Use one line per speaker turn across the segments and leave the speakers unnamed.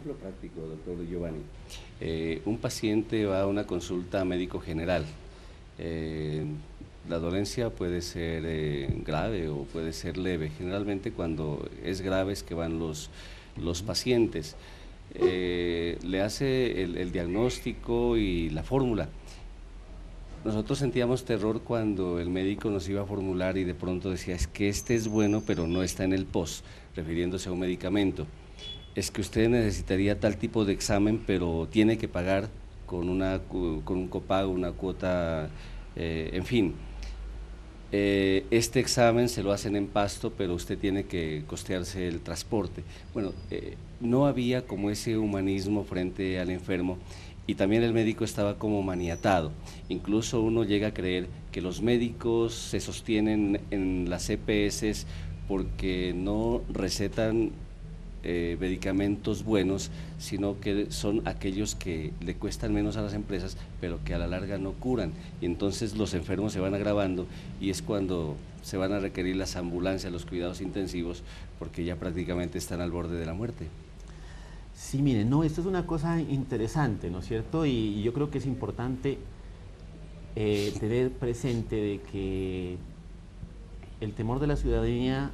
ejemplo práctico, doctor Giovanni. Un paciente va a una consulta médico general. La dolencia puede ser grave o puede ser leve. Generalmente cuando es grave es que van los pacientes. Le hace el diagnóstico y la fórmula. Nosotros sentíamos terror cuando el médico nos iba a formular y de pronto decía, es que este es bueno, pero no está en el POS, refiriéndose a un medicamento. Es que usted necesitaría tal tipo de examen, pero tiene que pagar con un copago, una cuota, en fin. Este examen se lo hacen en Pasto, pero usted tiene que costearse el transporte. Bueno, no había como ese humanismo frente al enfermo, y también el médico estaba como maniatado. Incluso uno llega a creer que los médicos se sostienen en las EPS porque no recetan medicamentos buenos, sino que son aquellos que le cuestan menos a las empresas, pero que a la larga no curan, y entonces los enfermos se van agravando, y es cuando se van a requerir las ambulancias, los cuidados intensivos, porque ya prácticamente están al borde de la muerte.
Sí, miren, no, esto es una cosa interesante, ¿no es cierto? Y yo creo que es importante tener presente de que el temor de la ciudadanía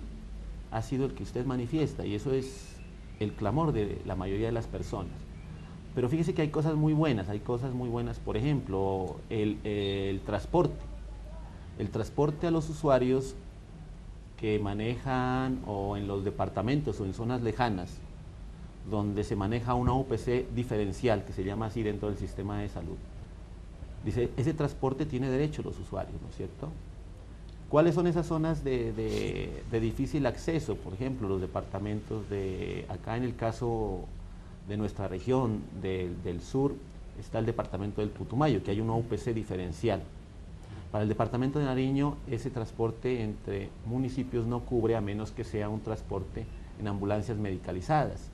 ha sido el que usted manifiesta, y eso es el clamor de la mayoría de las personas. Pero fíjese que hay cosas muy buenas, por ejemplo, el transporte. El transporte a los usuarios que manejan o en los departamentos o en zonas lejanas, donde se maneja una UPC diferencial, que se llama así dentro del sistema de salud. Dice, ese transporte tiene derecho los usuarios, ¿no es cierto? ¿Cuáles son esas zonas de difícil acceso? Por ejemplo, los departamentos de, acá en el caso de nuestra región del sur, está el departamento del Putumayo, que hay una UPC diferencial. Para el departamento de Nariño, ese transporte entre municipios no cubre, a menos que sea un transporte en ambulancias medicalizadas.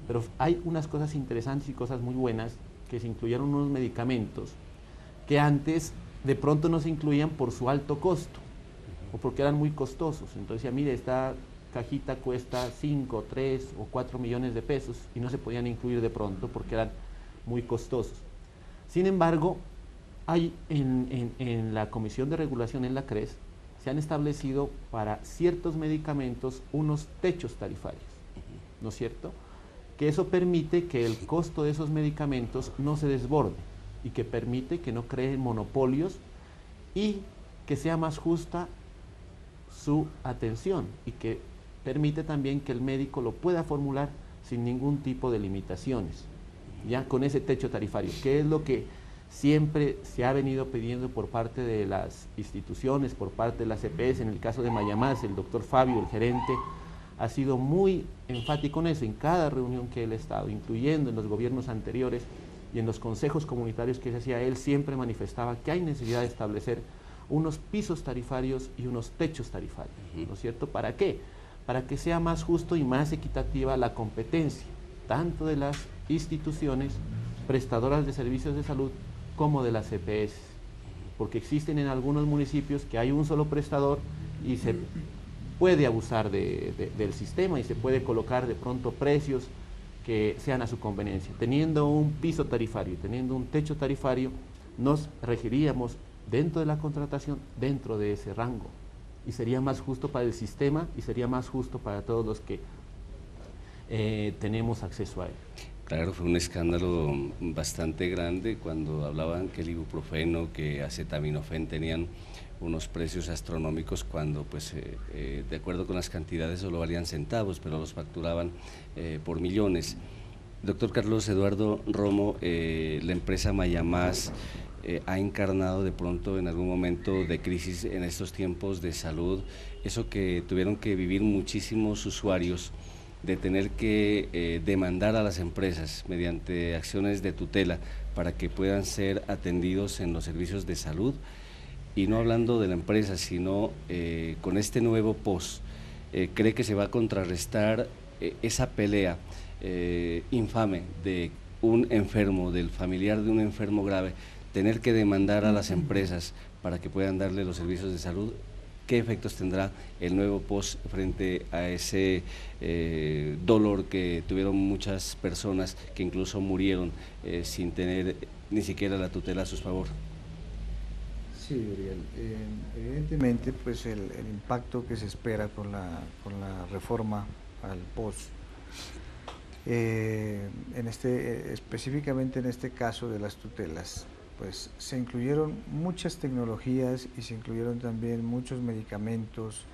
Pero hay unas cosas interesantes y cosas muy buenas, que se incluyeron unos medicamentos que antes de pronto no se incluían por su alto costo o porque eran muy costosos. Entonces decía, mire, esta cajita cuesta 5, 3 o 4 millones de pesos, y no se podían incluir de pronto porque eran muy costosos. Sin embargo, hay en la Comisión de Regulación en la CRES, se han establecido para ciertos medicamentos unos techos tarifarios, ¿no es cierto? Que eso permite que el costo de esos medicamentos no se desborde, y que permite que no creen monopolios, y que sea más justa su atención, y que permite también que el médico lo pueda formular sin ningún tipo de limitaciones, ya con ese techo tarifario, que es lo que siempre se ha venido pidiendo por parte de las instituciones, por parte de las EPS. En el caso de Mayamás, el doctor Fabio, el gerente, ha sido muy enfático en eso, en cada reunión que él ha estado, incluyendo en los gobiernos anteriores y en los consejos comunitarios que se hacía, él siempre manifestaba que hay necesidad de establecer unos pisos tarifarios y unos techos tarifarios, ¿no es cierto? ¿Para qué? Para que sea más justo y más equitativa la competencia, tanto de las instituciones prestadoras de servicios de salud como de las EPS, porque existen en algunos municipios que hay un solo prestador y se puede abusar del sistema, y se puede colocar de pronto precios que sean a su conveniencia. Teniendo un piso tarifario, teniendo un techo tarifario, nos regiríamos dentro de la contratación, dentro de ese rango, y sería más justo para el sistema, y sería más justo para todos los que tenemos acceso a él.
Claro, fue un escándalo bastante grande cuando hablaban que el ibuprofeno, que acetaminofén tenían unos precios astronómicos, cuando pues de acuerdo con las cantidades solo valían centavos, pero los facturaban por millones. Doctor Carlos Eduardo Romo, la empresa Mayamás ha encarnado de pronto en algún momento de crisis en estos tiempos de salud, eso que tuvieron que vivir muchísimos usuarios, de tener que demandar a las empresas mediante acciones de tutela para que puedan ser atendidos en los servicios de salud. Y no hablando de la empresa, sino con este nuevo POS, ¿cree que se va a contrarrestar esa pelea infame de un enfermo, del familiar de un enfermo grave, tener que demandar a las empresas para que puedan darle los servicios de salud? ¿qué efectos tendrá el nuevo POS frente a ese dolor que tuvieron muchas personas que incluso murieron sin tener ni siquiera la tutela a su favor?
Sí, Uriel, evidentemente pues el impacto que se espera con la reforma al POS, específicamente en este caso de las tutelas, pues se incluyeron muchas tecnologías y se incluyeron también muchos medicamentos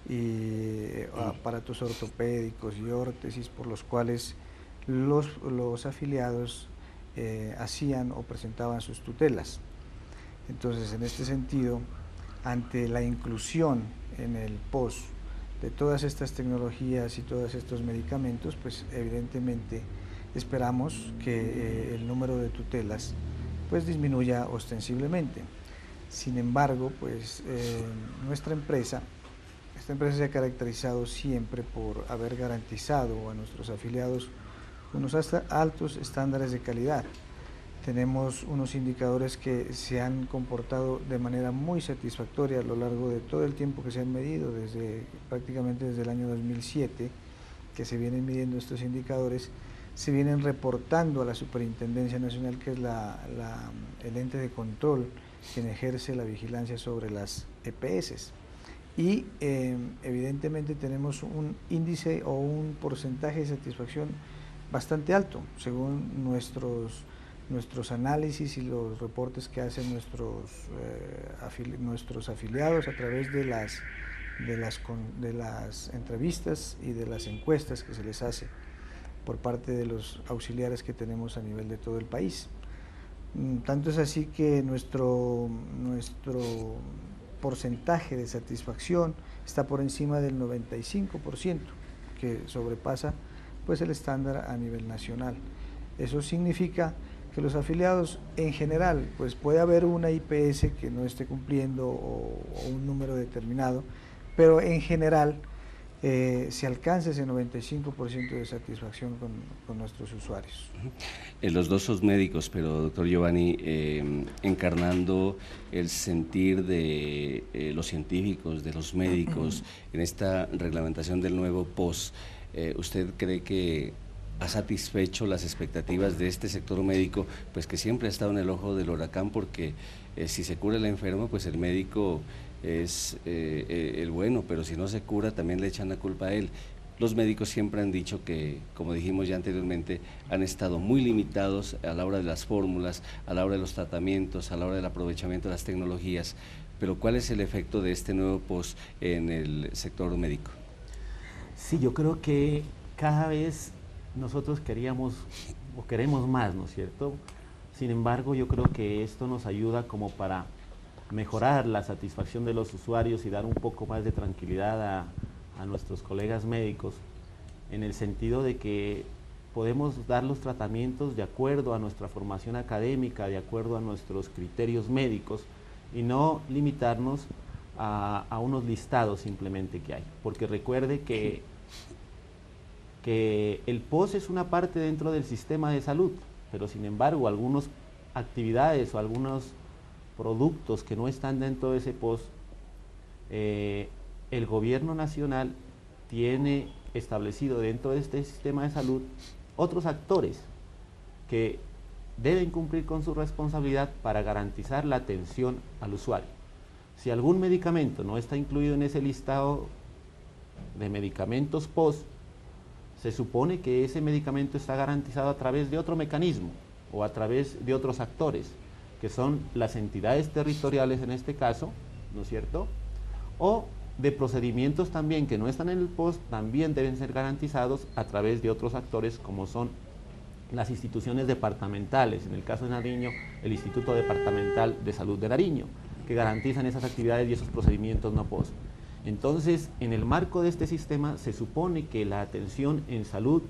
y aparatos ortopédicos y órtesis por los cuales los afiliados hacían o presentaban sus tutelas. Entonces, en este sentido, ante la inclusión en el POS de todas estas tecnologías y todos estos medicamentos, pues evidentemente esperamos que el número de tutelas pues disminuya ostensiblemente. Sin embargo, pues esta empresa se ha caracterizado siempre por haber garantizado a nuestros afiliados unos altos estándares de calidad. Tenemos unos indicadores que se han comportado de manera muy satisfactoria a lo largo de todo el tiempo que se han medido, prácticamente desde el año 2007, que se vienen midiendo estos indicadores, se vienen reportando a la Superintendencia Nacional, que es el ente de control quien ejerce la vigilancia sobre las EPS. Y evidentemente tenemos un índice o un porcentaje de satisfacción bastante alto, según nuestros análisis y los reportes que hacen nuestros afiliados a través de las entrevistas y de las encuestas que se les hace por parte de los auxiliares que tenemos a nivel de todo el país. Tanto es así que nuestro porcentaje de satisfacción está por encima del 95%, que sobrepasa pues el estándar a nivel nacional. Eso significa que los afiliados en general, pues puede haber una IPS que no esté cumpliendo o un número determinado, pero en general se alcanza ese 95% de satisfacción con nuestros usuarios.
Los dos sos médicos, pero doctor Giovanni, encarnando el sentir de los científicos, de los médicos, en esta reglamentación del nuevo POS, ¿usted cree que ha satisfecho las expectativas de este sector médico, pues que siempre ha estado en el ojo del huracán, porque si se cura el enfermo, pues el médico es el bueno, pero si no se cura también le echan la culpa a él? Los médicos siempre han dicho que, como dijimos ya anteriormente, han estado muy limitados a la hora de las fórmulas, a la hora de los tratamientos, a la hora del aprovechamiento de las tecnologías, pero ¿cuál es el efecto de este nuevo POS en el sector médico?
Sí, yo creo que cada vez nosotros queremos más, ¿no es cierto? Sin embargo, yo creo que esto nos ayuda como para mejorar la satisfacción de los usuarios y dar un poco más de tranquilidad a nuestros colegas médicos, en el sentido de que podemos dar los tratamientos de acuerdo a nuestra formación académica, de acuerdo a nuestros criterios médicos, y no limitarnos a unos listados simplemente que hay. Porque recuerde que el POS es una parte dentro del sistema de salud, pero sin embargo algunas actividades o algunos productos que no están dentro de ese POS, el gobierno nacional tiene establecido dentro de este sistema de salud otros actores que deben cumplir con su responsabilidad para garantizar la atención al usuario. Si algún medicamento no está incluido en ese listado de medicamentos POS, se supone que ese medicamento está garantizado a través de otro mecanismo o a través de otros actores, que son las entidades territoriales en este caso, ¿no es cierto? O de procedimientos también que no están en el POS, también deben ser garantizados a través de otros actores, como son las instituciones departamentales, en el caso de Nariño, el Instituto Departamental de Salud de Nariño, que garantizan esas actividades y esos procedimientos no POS. Entonces, en el marco de este sistema, se supone que la atención en salud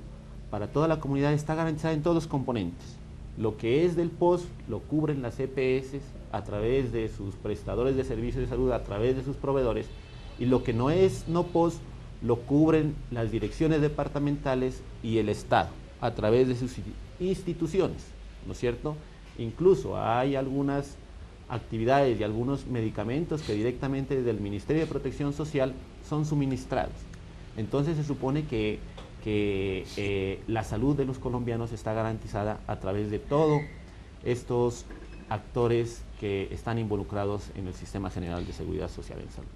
para toda la comunidad está garantizada en todos los componentes. Lo que es del POS lo cubren las EPS a través de sus prestadores de servicios de salud, a través de sus proveedores, y lo que no es no POS lo cubren las direcciones departamentales y el Estado a través de sus instituciones, ¿no es cierto? Incluso hay algunas actividades y algunos medicamentos que directamente desde el Ministerio de Protección Social son suministrados. Entonces se supone que la salud de los colombianos está garantizada a través de todos estos actores que están involucrados en el Sistema General de Seguridad Social en Salud.